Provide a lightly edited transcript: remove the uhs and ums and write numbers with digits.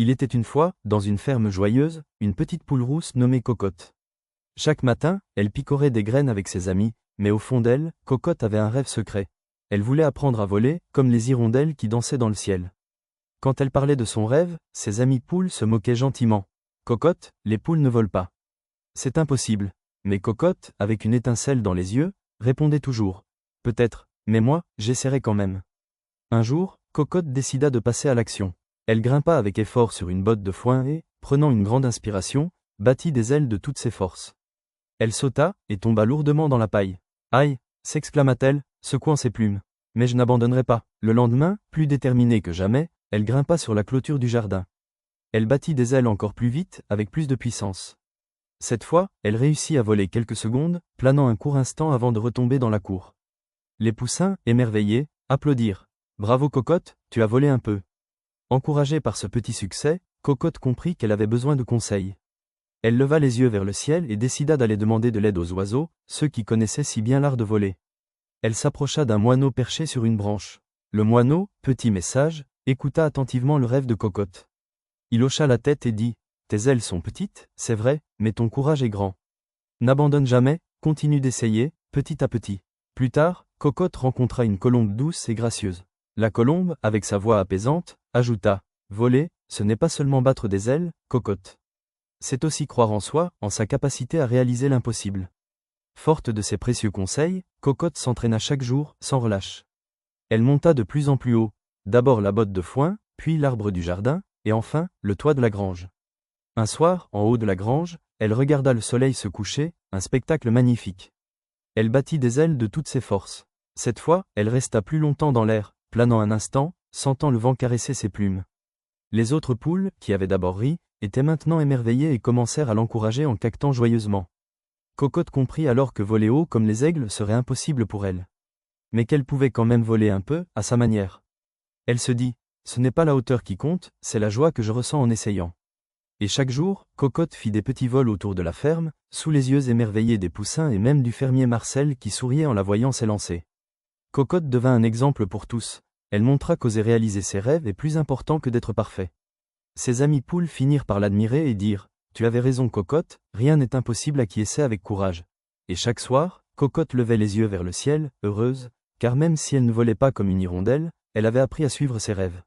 Il était une fois, dans une ferme joyeuse, une petite poule rousse nommée Cocotte. Chaque matin, elle picorait des graines avec ses amis, mais au fond d'elle, Cocotte avait un rêve secret. Elle voulait apprendre à voler, comme les hirondelles qui dansaient dans le ciel. Quand elle parlait de son rêve, ses amis poules se moquaient gentiment. Cocotte, les poules ne volent pas. C'est impossible. Mais Cocotte, avec une étincelle dans les yeux, répondait toujours. Peut-être, mais moi, j'essaierai quand même. Un jour, Cocotte décida de passer à l'action. Elle grimpa avec effort sur une botte de foin et, prenant une grande inspiration, battit des ailes de toutes ses forces. Elle sauta, et tomba lourdement dans la paille. Aïe, s'exclama-t-elle, secouant ses plumes. Mais je n'abandonnerai pas. Le lendemain, plus déterminée que jamais, elle grimpa sur la clôture du jardin. Elle battit des ailes encore plus vite, avec plus de puissance. Cette fois, elle réussit à voler quelques secondes, planant un court instant avant de retomber dans la cour. Les poussins, émerveillés, applaudirent. Bravo Cocotte, tu as volé un peu. Encouragée par ce petit succès, Cocotte comprit qu'elle avait besoin de conseils. Elle leva les yeux vers le ciel et décida d'aller demander de l'aide aux oiseaux, ceux qui connaissaient si bien l'art de voler. Elle s'approcha d'un moineau perché sur une branche. Le moineau, petit mais sage, écouta attentivement le rêve de Cocotte. Il hocha la tête et dit « Tes ailes sont petites, c'est vrai, mais ton courage est grand. N'abandonne jamais, continue d'essayer, petit à petit. » Plus tard, Cocotte rencontra une colombe douce et gracieuse. La colombe, avec sa voix apaisante, ajouta « Voler, ce n'est pas seulement battre des ailes, Cocotte. C'est aussi croire en soi, en sa capacité à réaliser l'impossible. » Forte de ces précieux conseils, Cocotte s'entraîna chaque jour, sans relâche. Elle monta de plus en plus haut, d'abord la botte de foin, puis l'arbre du jardin, et enfin, le toit de la grange. Un soir, en haut de la grange, elle regarda le soleil se coucher, un spectacle magnifique. Elle battit des ailes de toutes ses forces. Cette fois, elle resta plus longtemps dans l'air, planant un instant, sentant le vent caresser ses plumes. Les autres poules, qui avaient d'abord ri, étaient maintenant émerveillées et commencèrent à l'encourager en caquetant joyeusement. Cocotte comprit alors que voler haut comme les aigles serait impossible pour elle. Mais qu'elle pouvait quand même voler un peu, à sa manière. Elle se dit, ce n'est pas la hauteur qui compte, c'est la joie que je ressens en essayant. Et chaque jour, Cocotte fit des petits vols autour de la ferme, sous les yeux émerveillés des poussins et même du fermier Marcel qui souriait en la voyant s'élancer. Cocotte devint un exemple pour tous. Elle montra qu'oser réaliser ses rêves est plus important que d'être parfait. Ses amis poules finirent par l'admirer et dirent « Tu avais raison Cocotte, rien n'est impossible à qui essaie avec courage. » Et chaque soir, Cocotte levait les yeux vers le ciel, heureuse, car même si elle ne volait pas comme une hirondelle, elle avait appris à suivre ses rêves.